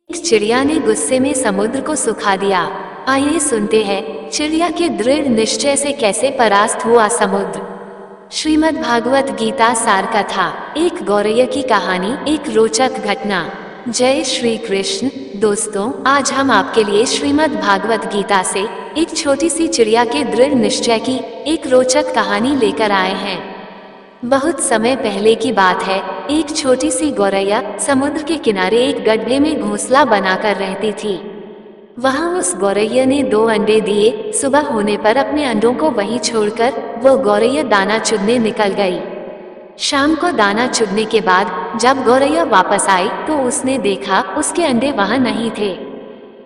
एक चिड़िया ने गुस्से में समुद्र को सुखा दिया। आइए सुनते हैं चिड़िया के दृढ़ निश्चय से कैसे परास्त हुआ समुद्र। श्रीमद् भागवत गीता सार कथा। एक गौरैया की कहानी, एक रोचक घटना। जय श्री कृष्ण। दोस्तों, आज हम आपके लिए श्रीमद् भागवत गीता से एक छोटी सी चिड़िया के दृढ़ निश्चय की एक रोचक कहानी लेकर आए हैं। बहुत समय पहले की बात है। एक छोटी सी गौरैया समुद्र के किनारे एक गड्ढे में घोंसला बनाकर रहती थी। वहां उस गौरैया ने 2 अंडे दिए। सुबह होने पर अपने अंडों को वहीं छोड़कर वो गौरैया दाना चुगने निकल गई। शाम को दाना चुगने के बाद जब गौरैया वापस आई तो उसने देखा उसके अंडे वहां नहीं थे।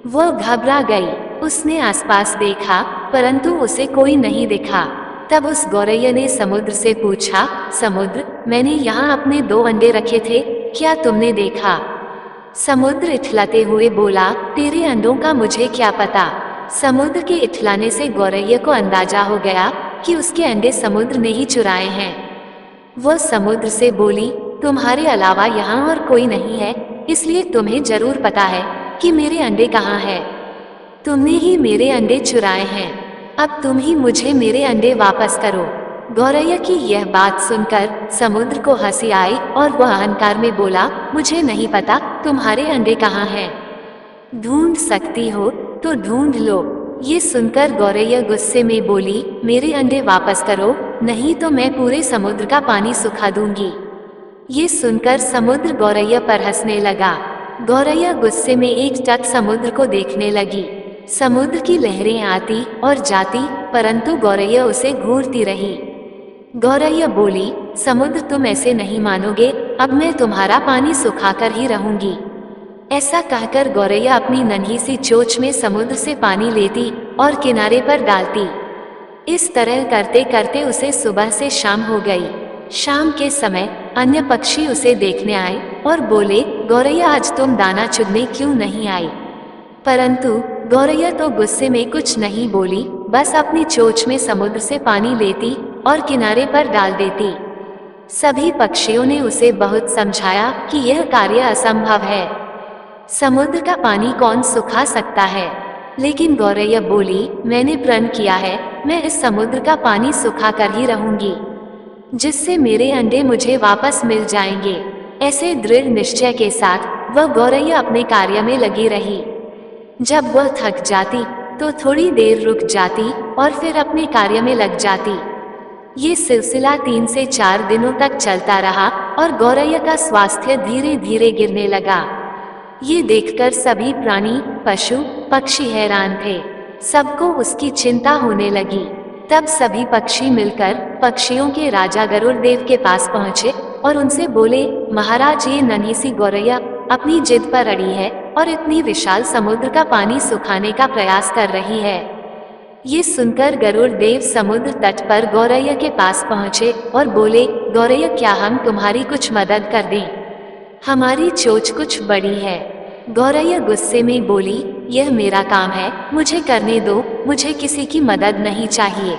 वो घबरा गई। उसने आसपास देखा परंतु उसे कोई नहीं दिखा। तब उस गौरैया ने समुद्र से पूछा, समुद्र, मैंने यहाँ अपने 2 अंडे रखे थे, क्या तुमने देखा? समुद्र इठलाते हुए बोला, तेरे अंडों का मुझे क्या पता। समुद्र के इठलाने से गौरैया को अंदाजा हो गया कि उसके अंडे समुद्र ने ही चुराए हैं। वह समुद्र से बोली, तुम्हारे अलावा यहाँ और कोई नहीं है, इसलिए तुम्हें जरूर पता है कि मेरे अंडे कहाँ हैं। तुमने ही मेरे अंडे चुराए हैं। अब तुम ही मुझे मेरे अंडे वापस करो। गौरैया की यह बात सुनकर समुद्र को हंसी आई और वह अहंकार में बोला, मुझे नहीं पता तुम्हारे अंडे कहाँ हैं। ढूंढ सकती हो तो ढूंढ लो। ये सुनकर गौरैया गुस्से में बोली, मेरे अंडे वापस करो, नहीं तो मैं पूरे समुद्र का पानी सुखा दूंगी। ये सुनकर समुद्र गौरैया पर हंसने लगा। गौरैया गुस्से में एकटक समुद्र को देखने लगी। समुद्र की लहरें आती और जाती परंतु गौरैया उसे घूरती रही। गौरैया बोली, समुद्र, तुम ऐसे नहीं मानोगे, अब मैं तुम्हारा पानी सुखाकर ही रहूंगी। ऐसा कहकर गौरैया अपनी नन्ही सी चोंच में समुद्र से पानी लेती और किनारे पर डालती। इस तरह करते करते उसे सुबह से शाम हो गई। शाम के समय अन्य पक्षी उसे देखने आए और बोले, गौरैया, आज तुम दाना चुगने क्यों नहीं आई? परंतु गौरैया तो गुस्से में कुछ नहीं बोली, बस अपनी चोंच में समुद्र से पानी लेती और किनारे पर डाल देती। सभी पक्षियों ने उसे बहुत समझाया कि यह कार्य असंभव है। समुद्र का पानी कौन सुखा सकता है? लेकिन गौरैया बोली, मैंने प्रण किया है, मैं इस समुद्र का पानी सुखा कर ही रहूंगी, जिससे मेरे अंडे मुझे वापस मिल जाएंगे। ऐसे दृढ़ निश्चय के साथ वह गौरैया अपने कार्य में लगी रही। जब वह थक जाती तो थोड़ी देर रुक जाती और फिर अपने कार्य में लग जाती। ये सिलसिला 3 से 4 दिनों तक चलता रहा और गौरैया का स्वास्थ्य धीरे धीरे गिरने लगा। ये देखकर सभी प्राणी, पशु, पक्षी हैरान थे। सबको उसकी चिंता होने लगी। तब सभी पक्षी मिलकर पक्षियों के राजा गरुड़ देव के पास पहुंचे और उनसे बोले, महाराज, ये नन्ही सी गौरैया अपनी जिद पर अड़ी है और इतनी विशाल समुद्र का पानी सुखाने का प्रयास कर रही है। ये सुनकर गरुड़ देव समुद्र तट पर गौरैया के पास पहुंचे और बोले, गौरैया, क्या हम तुम्हारी कुछ मदद कर दें? हमारी चोंच कुछ बड़ी है। गौरैया गुस्से में बोली, यह मेरा काम है, मुझे करने दो, मुझे किसी की मदद नहीं चाहिए।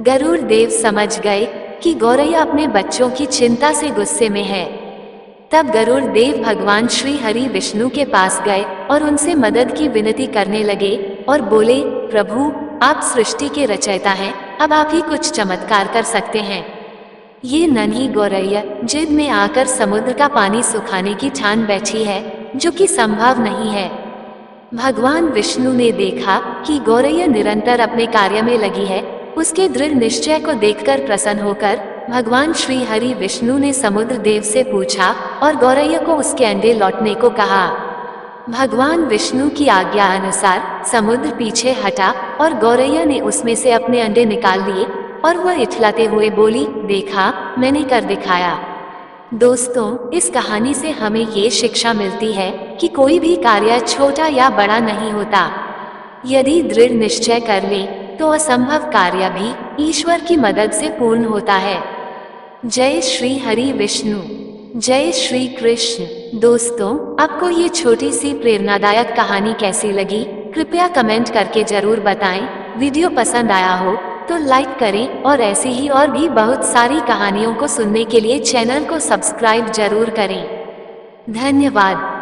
गरुड़ देव समझ गए कि गौरैया अपने बच्चों की चिंता से गुस्से में है। तब गरुड़ देव भगवान श्री हरि विष्णु के पास गए और उनसे मदद की विनती करने लगे और बोले, प्रभु, आप सृष्टि के रचयिता हैं, अब आप ही कुछ चमत्कार कर सकते हैं। ये नन्ही गौरैया जिद में आकर समुद्र का पानी सुखाने की ठान बैठी है, जो कि संभव नहीं है। भगवान विष्णु ने देखा कि गौरैया निरंतर अपने कार्य में लगी है। उसके दृढ़ निश्चय को देखकर प्रसन्न होकर भगवान श्री हरि विष्णु ने समुद्र देव से पूछा और गौरैया को उसके अंडे लौटने को कहा। भगवान विष्णु की आज्ञा अनुसार समुद्र पीछे हटा और गौरैया ने उसमें से अपने अंडे निकाल लिए और वह इठलाते हुए बोली, देखा, मैंने कर दिखाया। दोस्तों, इस कहानी से हमें ये शिक्षा मिलती है कि कोई भी कार्य छोटा या बड़ा नहीं होता। यदि दृढ़ निश्चय कर ले तो असंभव कार्य भी ईश्वर की मदद से पूर्ण होता है। जय श्री हरि विष्णु। जय श्री कृष्ण। दोस्तों, आपको ये छोटी सी प्रेरणादायक कहानी कैसी लगी? कृपया कमेंट करके जरूर बताएं। वीडियो पसंद आया हो तो लाइक करें और ऐसी ही और भी बहुत सारी कहानियों को सुनने के लिए चैनल को सब्सक्राइब जरूर करें। धन्यवाद।